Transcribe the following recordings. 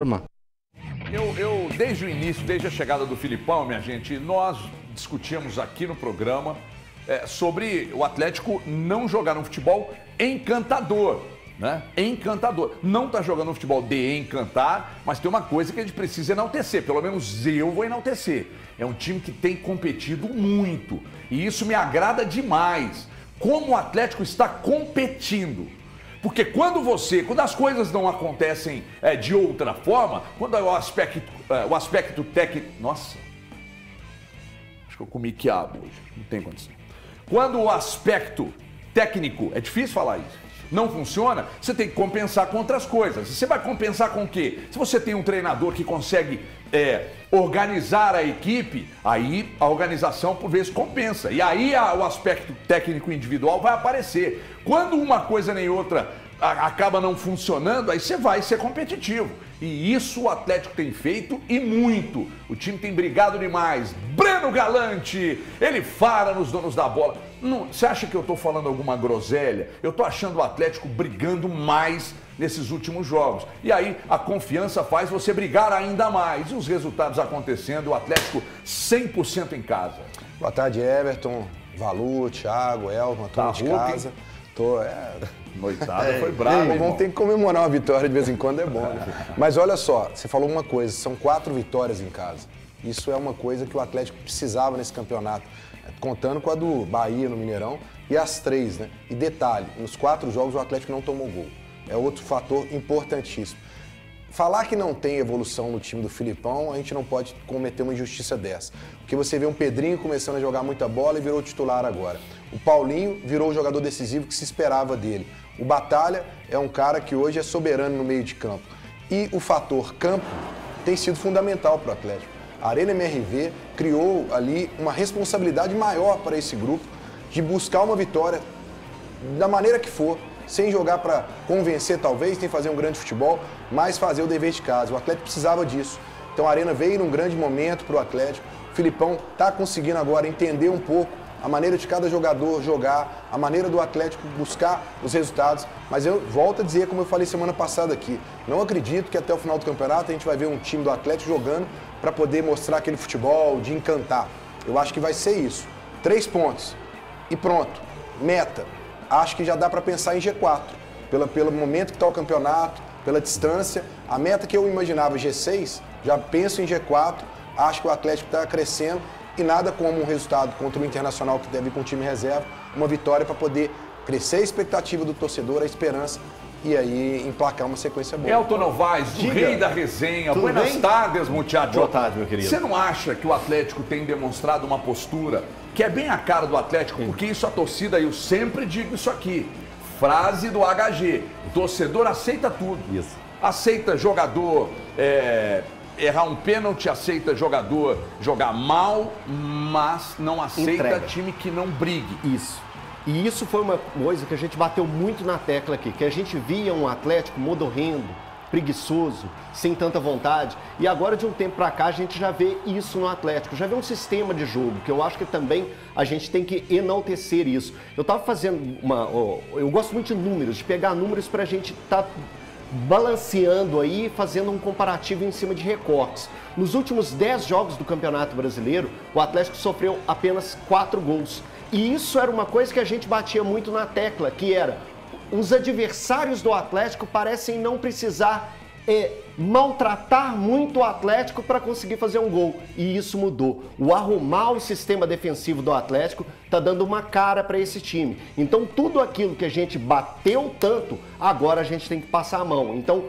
Irmã. Desde o início, desde a chegada do Filipão, minha gente, nós discutíamos aqui no programa sobre o Atlético não jogar um futebol encantador, né? Encantador. Não está jogando um futebol de encantar, mas tem uma coisa que a gente precisa enaltecer, pelo menos eu vou enaltecer. É um time que tem competido muito e isso me agrada demais. Como o Atlético está competindo. Porque quando as coisas não acontecem de outra forma, quando o aspecto técnico... Nossa, acho que eu comi quiabo hoje, não tem condição. Quando o aspecto técnico, é difícil falar isso, não funciona, você tem que compensar com outras coisas. Você vai compensar com o quê? Se você tem um treinador que consegue organizar a equipe, aí a organização por vezes compensa. E aí o aspecto técnico individual vai aparecer. Quando uma coisa nem outra acaba não funcionando, aí você vai ser competitivo. E isso o Atlético tem feito e muito. O time tem brigado demais. Breno Galante, ele fala nos donos da bola. Você acha que eu tô falando alguma groselha? Eu tô achando o Atlético brigando mais nesses últimos jogos. E aí a confiança faz você brigar ainda mais. E os resultados acontecendo, o Atlético 100% em casa. Boa tarde, Everton, Valu, Thiago, Elton, todos de casa. Noitada foi brava. Vamos ter que comemorar uma vitória de vez em quando, é bom. Né? Mas olha só, você falou uma coisa, são 4 vitórias em casa. Isso é uma coisa que o Atlético precisava nesse campeonato. Contando com a do Bahia no Mineirão e as 3, né? E detalhe, nos 4 jogos o Atlético não tomou gol. É outro fator importantíssimo. Falar que não tem evolução no time do Filipão, a gente não pode cometer uma injustiça dessa. Porque você vê um Pedrinho começando a jogar muita bola e virou titular agora. O Paulinho virou o jogador decisivo que se esperava dele. O Batalha é um cara que hoje é soberano no meio de campo. E o fator campo tem sido fundamental para o Atlético. A Arena MRV criou ali uma responsabilidade maior para esse grupo de buscar uma vitória da maneira que for, sem jogar para convencer talvez, sem fazer um grande futebol, mas fazer o dever de casa. O Atlético precisava disso. Então a Arena veio num grande momento para o Atlético. O Filipão está conseguindo agora entender um pouco a maneira de cada jogador jogar, a maneira do Atlético buscar os resultados. Mas eu volto a dizer, como eu falei semana passada aqui, não acredito que até o final do campeonato a gente vai ver um time do Atlético jogando para poder mostrar aquele futebol de encantar. Eu acho que vai ser isso. 3 pontos e pronto. Meta. Acho que já dá para pensar em G4. Pelo momento que está o campeonato, pela distância. A meta que eu imaginava G6, já penso em G4. Acho que o Atlético está crescendo. E nada como um resultado contra o Internacional, que deve ir com o time reserva, uma vitória para poder crescer a expectativa do torcedor, a esperança, e aí emplacar uma sequência boa. Elton Novaes, o rei da resenha. Buenas tardes, muchacho. Boa tarde, meu querido. Você não acha que o Atlético tem demonstrado uma postura que é bem a cara do Atlético? Porque isso a torcida, eu sempre digo isso aqui, frase do HG, o torcedor aceita tudo. Isso. Aceita jogador... errar um pênalti, aceita jogador jogar mal, mas não aceita time que não brigue. Isso. E isso foi uma coisa que a gente bateu muito na tecla aqui, que a gente via um Atlético modorrendo, preguiçoso, sem tanta vontade. E agora, de um tempo pra cá, a gente já vê isso no Atlético, já vê um sistema de jogo, que eu acho que também a gente tem que enaltecer isso. Eu tava fazendo eu gosto muito de números, de pegar números pra gente balanceando aí, fazendo um comparativo em cima de recortes. Nos últimos 10 jogos do Campeonato Brasileiro, o Atlético sofreu apenas 4 gols. E isso era uma coisa que a gente batia muito na tecla, que era, os adversários do Atlético parecem não precisar maltratar muito o Atlético para conseguir fazer um gol. E isso mudou. O arrumar o sistema defensivo do Atlético está dando uma cara para esse time. Então tudo aquilo que a gente bateu tanto, agora a gente tem que passar a mão. Então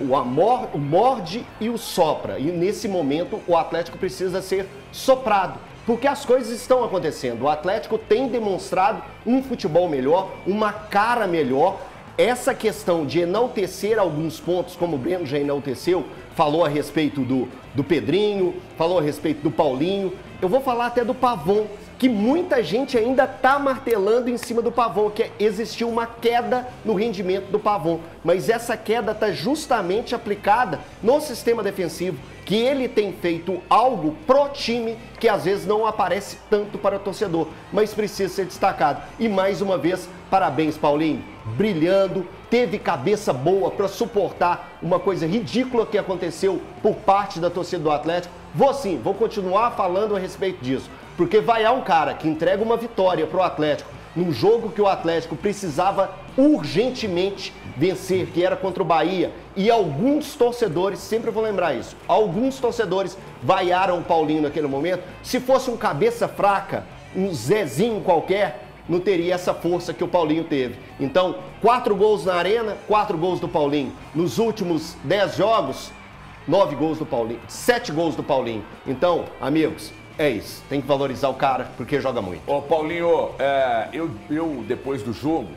o morde e o sopra. E nesse momento o Atlético precisa ser soprado. Porque as coisas estão acontecendo. O Atlético tem demonstrado um futebol melhor, uma cara melhor. Essa questão de enaltecer alguns pontos, como o Breno já enalteceu, falou a respeito do Pedrinho, falou a respeito do Paulinho, eu vou falar até do Pavon. que muita gente ainda está martelando em cima do Pavon, que existiu uma queda no rendimento do Pavon. Mas essa queda está justamente aplicada no sistema defensivo, que ele tem feito algo pro time que às vezes não aparece tanto para o torcedor, mas precisa ser destacado. E mais uma vez, parabéns, Paulinho, brilhando, teve cabeça boa para suportar uma coisa ridícula que aconteceu por parte da torcida do Atlético. Vou continuar falando a respeito disso, porque vaiar um cara que entrega uma vitória pro Atlético num jogo que o Atlético precisava urgentemente vencer, que era contra o Bahia, e alguns torcedores, sempre vou lembrar isso, alguns torcedores vaiaram o Paulinho naquele momento. Se fosse um cabeça fraca, um Zezinho qualquer, não teria essa força que o Paulinho teve. Então, 4 gols na Arena, 4 gols do Paulinho. Nos últimos 10 jogos, 9 gols do Paulinho, 7 gols do Paulinho. Então, amigos, é isso. Tem que valorizar o cara, porque joga muito. Ô, Paulinho, eu depois do jogo,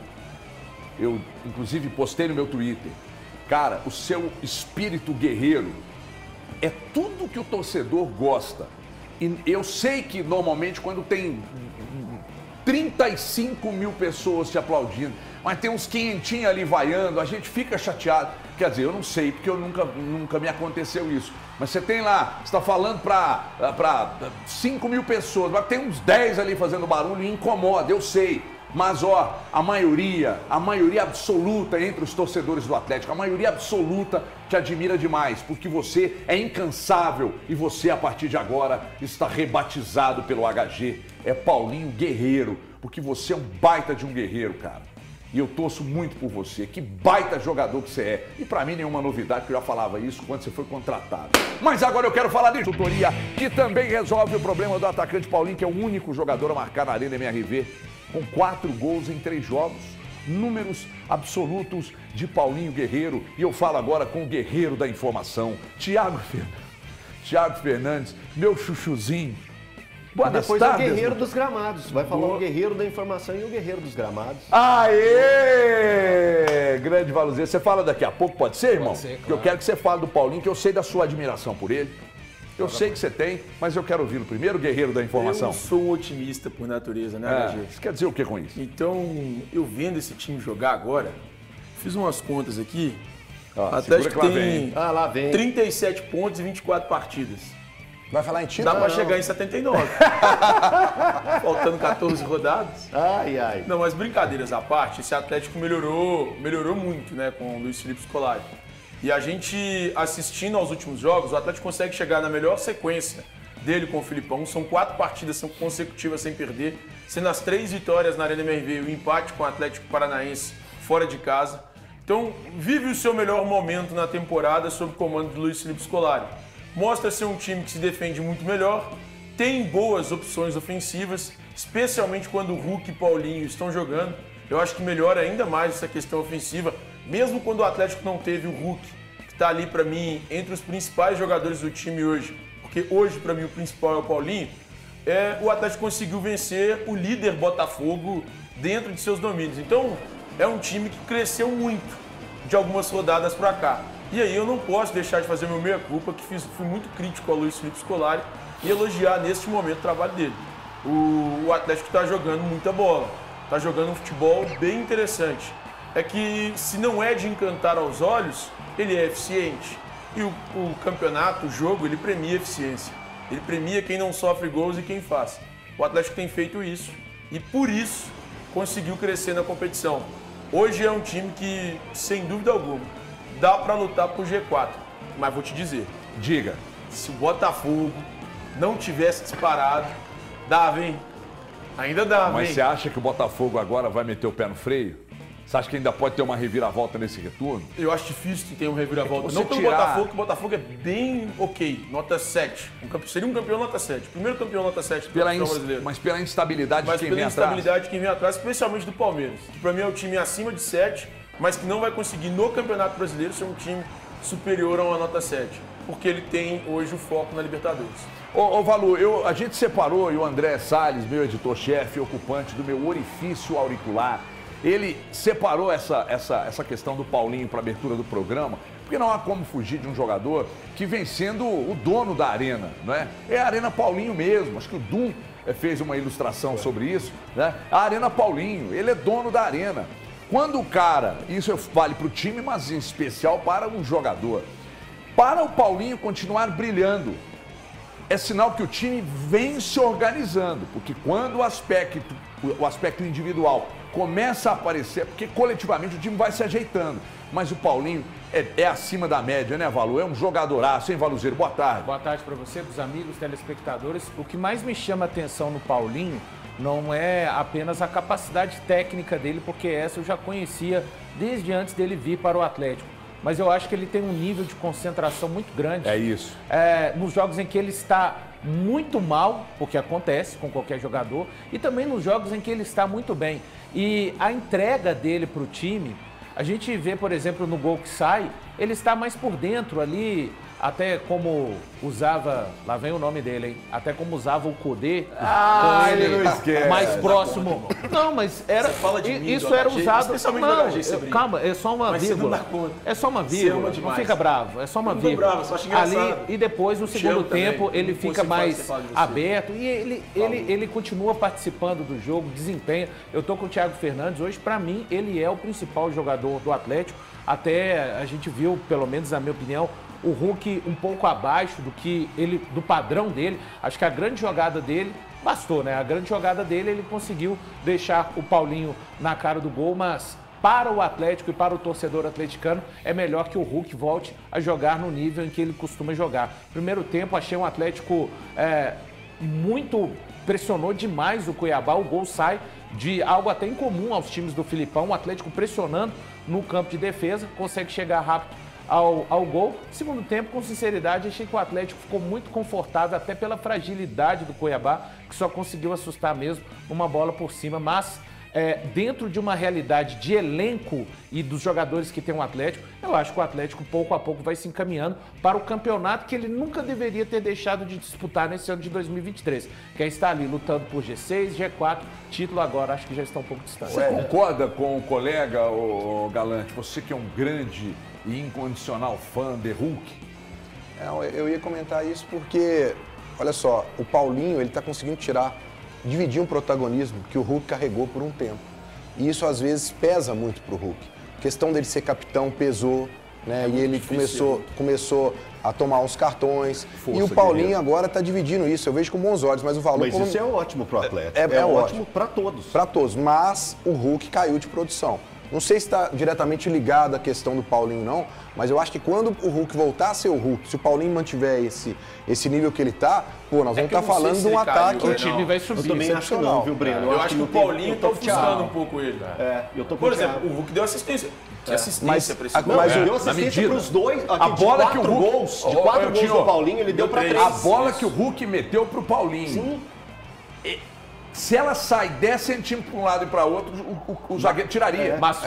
eu inclusive postei no meu Twitter, cara, o seu espírito guerreiro é tudo que o torcedor gosta. E eu sei que normalmente quando tem 35 mil pessoas te aplaudindo, mas tem uns quinhentinhos ali vaiando, a gente fica chateado. Quer dizer, eu não sei, porque eu nunca me aconteceu isso. Mas você tem lá, você está falando para 5 mil pessoas, mas tem uns 10 ali fazendo barulho e incomoda, eu sei. Mas, ó, a maioria absoluta entre os torcedores do Atlético, a maioria absoluta te admira demais, porque você é incansável e você, a partir de agora, está rebatizado pelo HG. É Paulinho Guerreiro, porque você é um baita de um guerreiro, cara. E eu torço muito por você. Que baita jogador que você é. E pra mim nenhuma novidade, que eu já falava isso quando você foi contratado. Mas agora eu quero falar de consultoria, que também resolve o problema do atacante Paulinho, que é o único jogador a marcar na Arena MRV, com 4 gols em 3 jogos. Números absolutos de Paulinho Guerreiro. E eu falo agora com o guerreiro da informação, Thiago Fernandes, meu chuchuzinho. Boa depois tardes, é o guerreiro dos gramados. Vai falar o guerreiro da informação e o guerreiro dos gramados. Aê! Grande Valuzinho. Você fala daqui a pouco, pode ser, irmão? Pode ser, claro. Porque eu quero que você fale do Paulinho, que eu sei da sua admiração por ele. Eu sei que você tem, mas eu quero ouvi-lo primeiro, guerreiro da informação. Eu sou um otimista por natureza, né, HG? Você quer dizer o que com isso? Então, eu vendo esse time jogar agora, fiz umas contas aqui. Atlético tem lá vem. 37 pontos e 24 partidas. Vai falar em título? Dá pra chegar em 79. Faltando 14 rodadas. Ai. Não, mas brincadeiras à parte, esse Atlético melhorou muito, né, com o Luiz Felipe Scolari. E a gente, assistindo aos últimos jogos, o Atlético consegue chegar na melhor sequência dele com o Filipão. São 4 partidas consecutivas sem perder, sendo as 3 vitórias na Arena MRV e o empate com o Atlético Paranaense fora de casa. Então, vive o seu melhor momento na temporada sob o comando do Luiz Felipe Scolari. Mostra ser um time que se defende muito melhor, tem boas opções ofensivas, especialmente quando o Hulk e Paulinho estão jogando. Eu acho que melhora ainda mais essa questão ofensiva, mesmo quando o Atlético não teve o Hulk, que está ali para mim entre os principais jogadores do time hoje, porque hoje para mim o principal é o Paulinho. O Atlético conseguiu vencer o líder Botafogo dentro de seus domínios. Então é um time que cresceu muito de algumas rodadas para cá. E aí eu não posso deixar de fazer meu meia-culpa, que fui muito crítico ao Luiz Felipe Scolari e elogiar neste momento o trabalho dele. O Atlético está jogando muita bola, está jogando um futebol bem interessante. É que se não é de encantar aos olhos, ele é eficiente. E o campeonato, o jogo, ele premia a eficiência. Ele premia quem não sofre gols e quem faz. O Atlético tem feito isso e por isso conseguiu crescer na competição. Hoje é um time que, sem dúvida alguma, dá para lutar por G4, mas vou te dizer. Diga. Se o Botafogo não tivesse disparado, dava, hein? Ainda dava, Mas hein? você acha que o Botafogo agora vai meter o pé no freio? Você acha que ainda pode ter uma reviravolta nesse retorno? Eu acho difícil que tenha um reviravolta. É Não pelo Botafogo, que o Botafogo é bem ok, nota 7. Seria um campeão nota 7. Primeiro campeão nota 7 do campeão brasileiro. Mas pela instabilidade de quem vem atrás? Mas pela instabilidade de quem vem atrás, especialmente do Palmeiras. Que pra mim é o time acima de 7, mas que não vai conseguir no Campeonato Brasileiro ser um time superior a uma nota 7. Porque ele tem hoje o foco na Libertadores. Ô Valu, a gente separou, e o André Salles, meu editor-chefe, ocupante do meu orifício auricular, ele separou essa questão do Paulinho para a abertura do programa, Porque não há como fugir de um jogador que vem sendo o dono da arena, não é? É a Arena Paulinho mesmo, acho que o Dum fez uma ilustração sobre isso, né? A Arena Paulinho, ele é dono da arena. Quando o cara, isso vale para o time, mas em especial para um jogador, para o Paulinho continuar brilhando, é sinal que o time vem se organizando, porque quando o aspecto individual começa a aparecer, porque coletivamente o time vai se ajeitando. Mas o Paulinho é acima da média, né, Valu? É um jogadoraço, hein, Valuzeiro? Boa tarde. Boa tarde para você, dos amigos, telespectadores. O que mais me chama a atenção no Paulinho não é apenas a capacidade técnica dele, porque essa eu já conhecia desde antes dele vir para o Atlético. Mas eu acho que ele tem um nível de concentração muito grande. É isso. Nos jogos em que ele está muito mal, porque acontece com qualquer jogador, e também nos jogos em que ele está muito bem. E a entrega dele para o time, a gente vê, por exemplo, no gol que sai, ele está mais por dentro ali, até como usava, lá vem o nome dele, hein? Até como usava o Codê, ele não esquece. mais próximo. Não, mas era, fala de mim, isso do era HG, usado. especialmente Não, do HG, você brinca. calma, é só uma Mas você não vírgula. dá conta. É só uma Você vírgula. ama Não demais. fica bravo, é só uma Não tô vírgula. bravo, só acho engraçado. Ali e depois no Te segundo amo também. tempo ele Não fica consigo falar, mais você fala de você. aberto e ele continua participando do jogo, desempenha. Eu tô com o Thiago Fernandes hoje, para mim ele é o principal jogador do Atlético. Até a gente viu, pelo menos na minha opinião, o Hulk um pouco abaixo do padrão dele. Acho que a grande jogada dele bastou, né? A grande jogada dele, ele conseguiu deixar o Paulinho na cara do gol, mas para o Atlético e para o torcedor atleticano é melhor que o Hulk volte a jogar no nível em que ele costuma jogar. Primeiro tempo, achei um Atlético pressionou demais o Cuiabá. O gol sai de algo até incomum aos times do Filipão, o Atlético pressionando no campo de defesa, consegue chegar rápido ao gol. Segundo tempo, com sinceridade, achei que o Atlético ficou muito confortável, até pela fragilidade do Cuiabá, que só conseguiu assustar mesmo uma bola por cima, mas dentro de uma realidade de elenco e dos jogadores que tem o Atlético, eu acho que o Atlético pouco a pouco vai se encaminhando para o campeonato que ele nunca deveria ter deixado de disputar nesse ano de 2023, que é estar ali lutando por G6, G4, título agora acho que já está um pouco distante. Você concorda com o colega, o Galante, você que é um grande e incondicional fã de Hulk? Eu ia comentar isso porque, olha só, o Paulinho, ele está conseguindo dividir um protagonismo que o Hulk carregou por um tempo. E isso, às vezes, pesa muito pro Hulk. A questão dele ser capitão pesou, né? E ele começou a tomar uns cartões. E o Paulinho agora está dividindo isso. Eu vejo com bons olhos, mas o valor... Mas isso é ótimo pro Atlético. É ótimo para todos. Para todos, mas o Hulk caiu de produção. Não sei se está diretamente ligado à questão do Paulinho, não, mas eu acho que quando o Hulk voltar a ser o Hulk, se o Paulinho mantiver esse nível que ele está, nós vamos estar falando de um ataque. O time vai subir. Eu também acho que não, viu, Breno? Eu acho que o Paulinho está ofuscando um pouco ele. Por exemplo, o Hulk deu assistência. Que assistência para esse gol. Mas deu assistência para os dois. A bola que o Hulk... De 4 gols do Paulinho, ele deu para 3. A bola que o Hulk meteu pro Paulinho. Sim. Se ela sai 10 centímetros para um lado e para outro, o zagueiro tiraria. Mas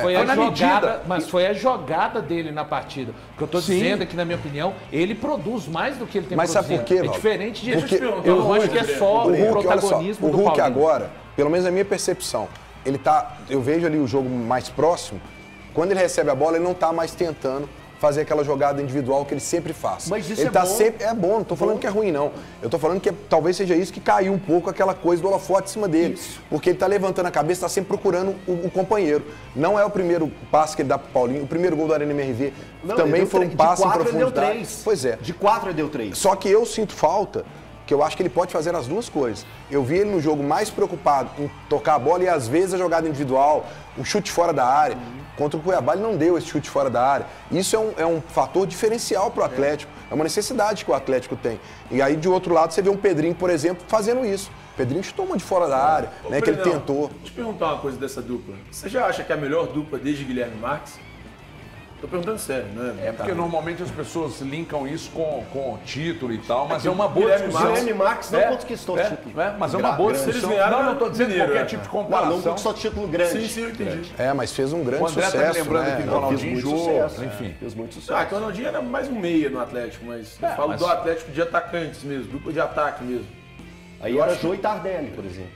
foi a jogada dele na partida. O que eu estou dizendo é que, na minha opinião, ele produz mais do que ele tem produzido. Mas sabe por quê, Val? É diferente disso. Porque Eu não acho que é só o protagonismo do Paulinho. O Hulk agora, pelo menos na minha percepção, eu vejo ali o jogo mais próximo, quando ele recebe a bola, ele não está mais tentando fazer aquela jogada individual que ele sempre faz. Mas isso ele é tá bom. Sempre, é bom, não tô falando que é ruim, não. Eu tô falando que talvez seja isso que caiu um pouco aquela coisa do holofote em cima dele. Isso. Porque ele tá levantando a cabeça, tá sempre procurando o companheiro. Não é o primeiro passe que ele dá pro Paulinho. O primeiro gol do Arena MRV também foi um passe em profundidade. Ele deu 3. Pois é. De 4 ele deu 3. Só que eu sinto falta, que eu acho que ele pode fazer as duas coisas. Eu vi ele no jogo mais preocupado em tocar a bola e às vezes a jogada individual, o chute fora da área. Contra o Cuiabá ele não deu esse chute fora da área. Isso é um fator diferencial para o Atlético. É uma necessidade que o Atlético tem. E aí, de outro lado, você vê um Pedrinho, por exemplo, fazendo isso. O Pedrinho chutou uma de fora da área, né, que ele tentou. Deixa eu te perguntar uma coisa dessa dupla. Você já acha que é a melhor dupla desde Guilherme Marques? Tô perguntando sério, né? É porque normalmente as pessoas linkam isso com título e tal, mas é uma boa Guilherme discussão. Guilherme Marques não conquistou título. Mas é uma boa Eles discussão. ganharam Não estou dizendo mineiro, qualquer tipo de Não comparação. conquistou título grande. Sim, eu entendi. Mas fez um grande O André sucesso, tá me lembrando né? aqui do Fez Ronaldinho muito jogou, sucesso. enfim. Fez muito sucesso. Ah, que o Ronaldinho era mais um meia no Atlético, mas eu falo do Atlético de atacantes mesmo, dupla de ataque mesmo. Aí era Jô e Tardelli, por exemplo.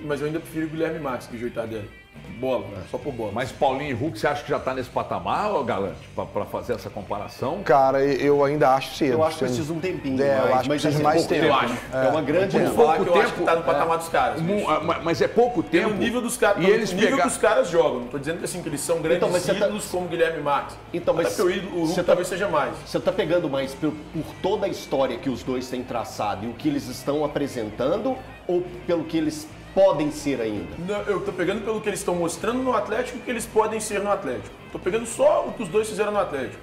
Mas eu ainda prefiro o Guilherme Marques que o Jô Tardelli. bola, só por bola. Mas Paulinho e Hulk, você acha que já tá nesse patamar, ô Galante, pra fazer essa comparação? Cara, eu ainda acho cedo. Eu acho que precisa de um tempinho. Eu acho que precisa de mais tempo. Eu acho. É uma grande... Vou falar que eu acho que tá no patamar dos caras. bicho. Mas é pouco tempo. Pelo nível dos caras, E eles o nível pegar- que os caras jogam. Não tô dizendo assim, que eles são grandes mas você tá- ídolos como Guilherme Marques. Então, mas Até porque o Hulk você tá- talvez seja mais. Você está pegando mais por toda a história que os dois têm traçado e o que eles estão apresentando ou pelo que eles podem ser ainda? Não, eu tô pegando pelo que eles estão mostrando no Atlético e o que eles podem ser no Atlético. Tô pegando só o que os dois fizeram no Atlético.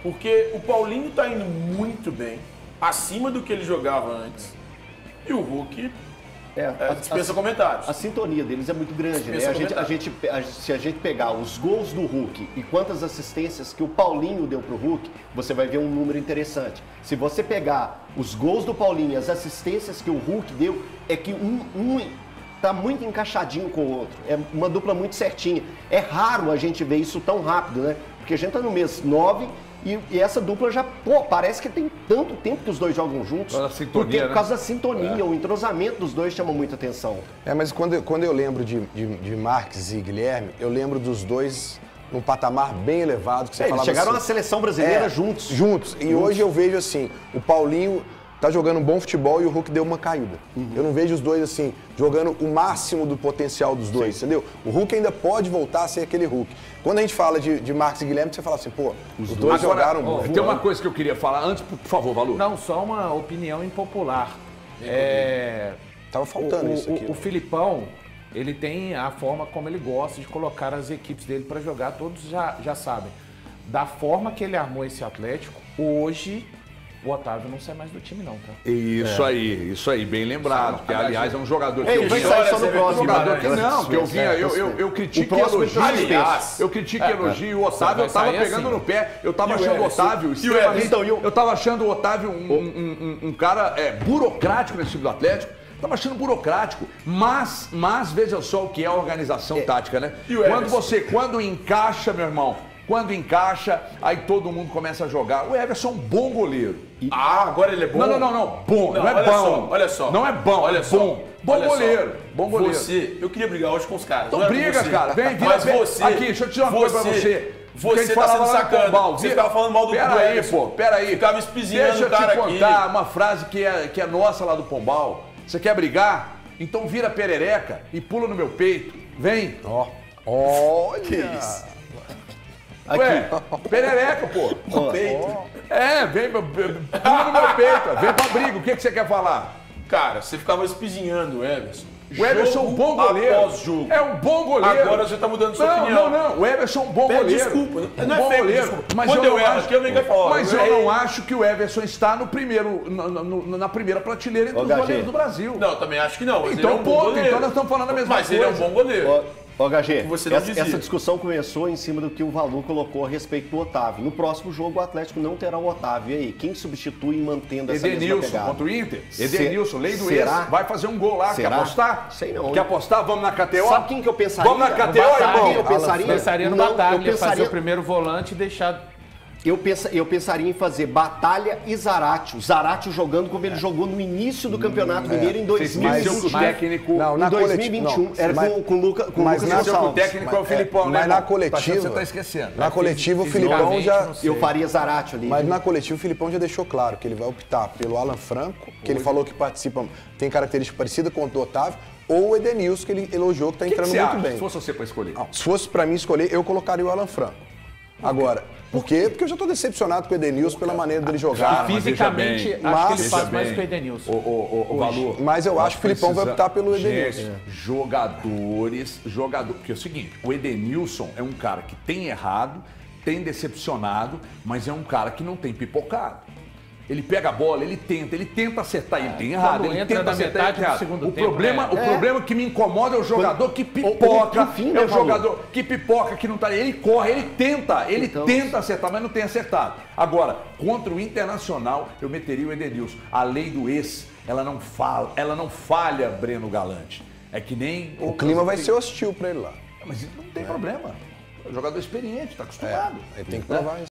Porque o Paulinho tá indo muito bem, acima do que ele jogava antes. E o Hulk dispensa comentários. A sintonia deles é muito grande, né? Se a gente pegar os gols do Hulk e quantas assistências que o Paulinho deu pro Hulk, você vai ver um número interessante. Se você pegar os gols do Paulinho e as assistências que o Hulk deu, é que um tá muito encaixadinho com o outro. É uma dupla muito certinha. É raro a gente ver isso tão rápido, né? Porque a gente tá no mês 9 e essa dupla já, parece que tem tanto tempo que os dois jogam juntos. Por causa da sintonia, porque, né? por causa da sintonia, o entrosamento dos dois chama muita atenção. Mas quando eu lembro de Marques e Guilherme, eu lembro dos dois num patamar bem elevado. Que você Eles falava chegaram assim, à seleção brasileira juntos. Juntos. E hoje eu vejo assim, o Paulinho tá jogando um bom futebol e o Hulk deu uma caída. Eu não vejo os dois assim, jogando o máximo do potencial dos dois, entendeu? O Hulk ainda pode voltar a ser aquele Hulk. Quando a gente fala de Marques e Guilherme, você fala assim, pô, os dois jogaram muito. Tem uma coisa que eu queria falar antes, por favor, Valu. Não, só uma opinião impopular. Tava faltando isso aqui. O Filipão, ele tem a forma como ele gosta de colocar as equipes dele para jogar, todos já sabem. Da forma que ele armou esse Atlético, hoje o Otávio não sai mais do time não, tá? Isso aí, bem lembrado. Que, aliás, é um jogador que Ele eu vai vinha... sair só no próximo. jogador que não, que eu vinha... Eu critico e elogio. Aliás, Eu critico e elogio. O Otávio, eu tava sair pegando assim. no pé. Eu tava E o achando o Everson? Otávio E o extremamente... Everson? Eu tava achando o Otávio um cara burocrático nesse time do Atlético. Tava achando burocrático, mas veja só o que é a organização tática, né? E o Everson? Quando encaixa, meu irmão, quando encaixa, aí todo mundo começa a jogar. O Everson é um bom goleiro. Agora ele é bom? Não. Bom, não é olha bom. Só, olha só. Não é bom, olha é só. bom. Bom Olha só. goleiro. Bom goleiro. Eu queria brigar hoje com os caras. Então não é com briga, você. cara. Vem, Mas vem. você... Aqui, deixa eu te dizer uma coisa pra você. Você tá sendo sacana. Você ficava falando mal do Peraí, Everson. pô, peraí. Ficava espizinhando Deixa o cara eu te aqui. contar uma frase que é nossa lá do Pombal. Você quer brigar? Então vira perereca e pula no meu peito. Vem. Olha! Que isso? Ué, perereca, pô. No peito. Vem, pula no meu peito. Vem pra briga. O que você quer falar? Cara, você ficava espizinhando o Everson. O Everson é um bom goleiro. Após jogo. É um bom goleiro. Agora você tá mudando sua opinião. Não. O Everson é um bom Pede goleiro. desculpa. Um Não é bom feio, goleiro. desculpa. Mas Quando eu eu não erro acho aqui, alguém vai falar. Mas eu não acho que o Everson está no primeiro, na primeira prateleira entre os Gagê. goleiros do Brasil. Não, também acho que não. Mas Então, ele é um bom goleiro. então nós estamos falando a mesma Mas coisa. ele é um bom goleiro. Ó, HG, Você não dizia. essa discussão começou em cima do que o Valu colocou a respeito do Otávio. No próximo jogo, o Atlético não terá o Otávio. E aí, quem substitui mantendo essa mesma Edenilson pegada? contra o Inter. Edenilson, lei do será? ex, vai fazer um gol lá. Será? Quer apostar? Sei não, Quer hein? apostar? Vamos na KTO? Sabe quem que eu pensaria? Vamos na KTO, Sabe irmão? quem eu pensaria? Pensaria no Não, Bataglia, eu pensaria- fazer o primeiro volante e deixar... Eu pensaria em fazer Batalha e Zaratio. Zaratio jogando como ele jogou no início do Campeonato Mineiro em Você esqueceu que o 2021. técnico... Não, Em na 2021. coletiva, Era não, com o Lucas mas na- Esqueceu que o Gonçalves. técnico é o Filipão, né? Mas na irmão? coletiva... Você tá esquecendo. Na coletiva, o Filipão fisicamente, já... não sei. Eu faria Zaratio ali. Mas na coletiva, o Filipão já deixou claro que ele vai optar pelo Alan Franco, que ele falou que participa, tem característica parecida com o do Otávio, ou o Edenilson, que ele elogiou que tá O que entrando você muito acha? bem. Se fosse você para escolher. Se fosse pra mim escolher, eu colocaria o Alan Franco. Agora, por quê? Porque eu já tô decepcionado com o Edenilson pela maneira dele jogar. mas Fisicamente, veja bem, acho que mas- ele faz veja mais bem. que o Edenilson. O Valu. Mas eu acho que o Filipão vai optar pelo Edenilson. Gente, porque é o seguinte, o Edenilson é um cara que tem errado, tem decepcionado, mas é um cara que não tem pipocado. Ele pega a bola, ele tenta acertar, ele tem errado, Quando ele entra tenta na acertar, metade ele tem do errado. segundo O tempo, problema, né? o problema que me incomoda é o jogador que pro pipoca, fim, é né, o Valu? jogador que pipoca, que não tá... Ele corre, ele Então- tenta acertar, mas não tem acertado. Agora, contra o Internacional, eu meteria o Edenilson. A lei do ex, ela não falha, Breno Galante. É que nem... O clima vai ser hostil pra ele lá. Mas não tem problema. É um jogador experiente, tá acostumado. Ele tem que provar isso.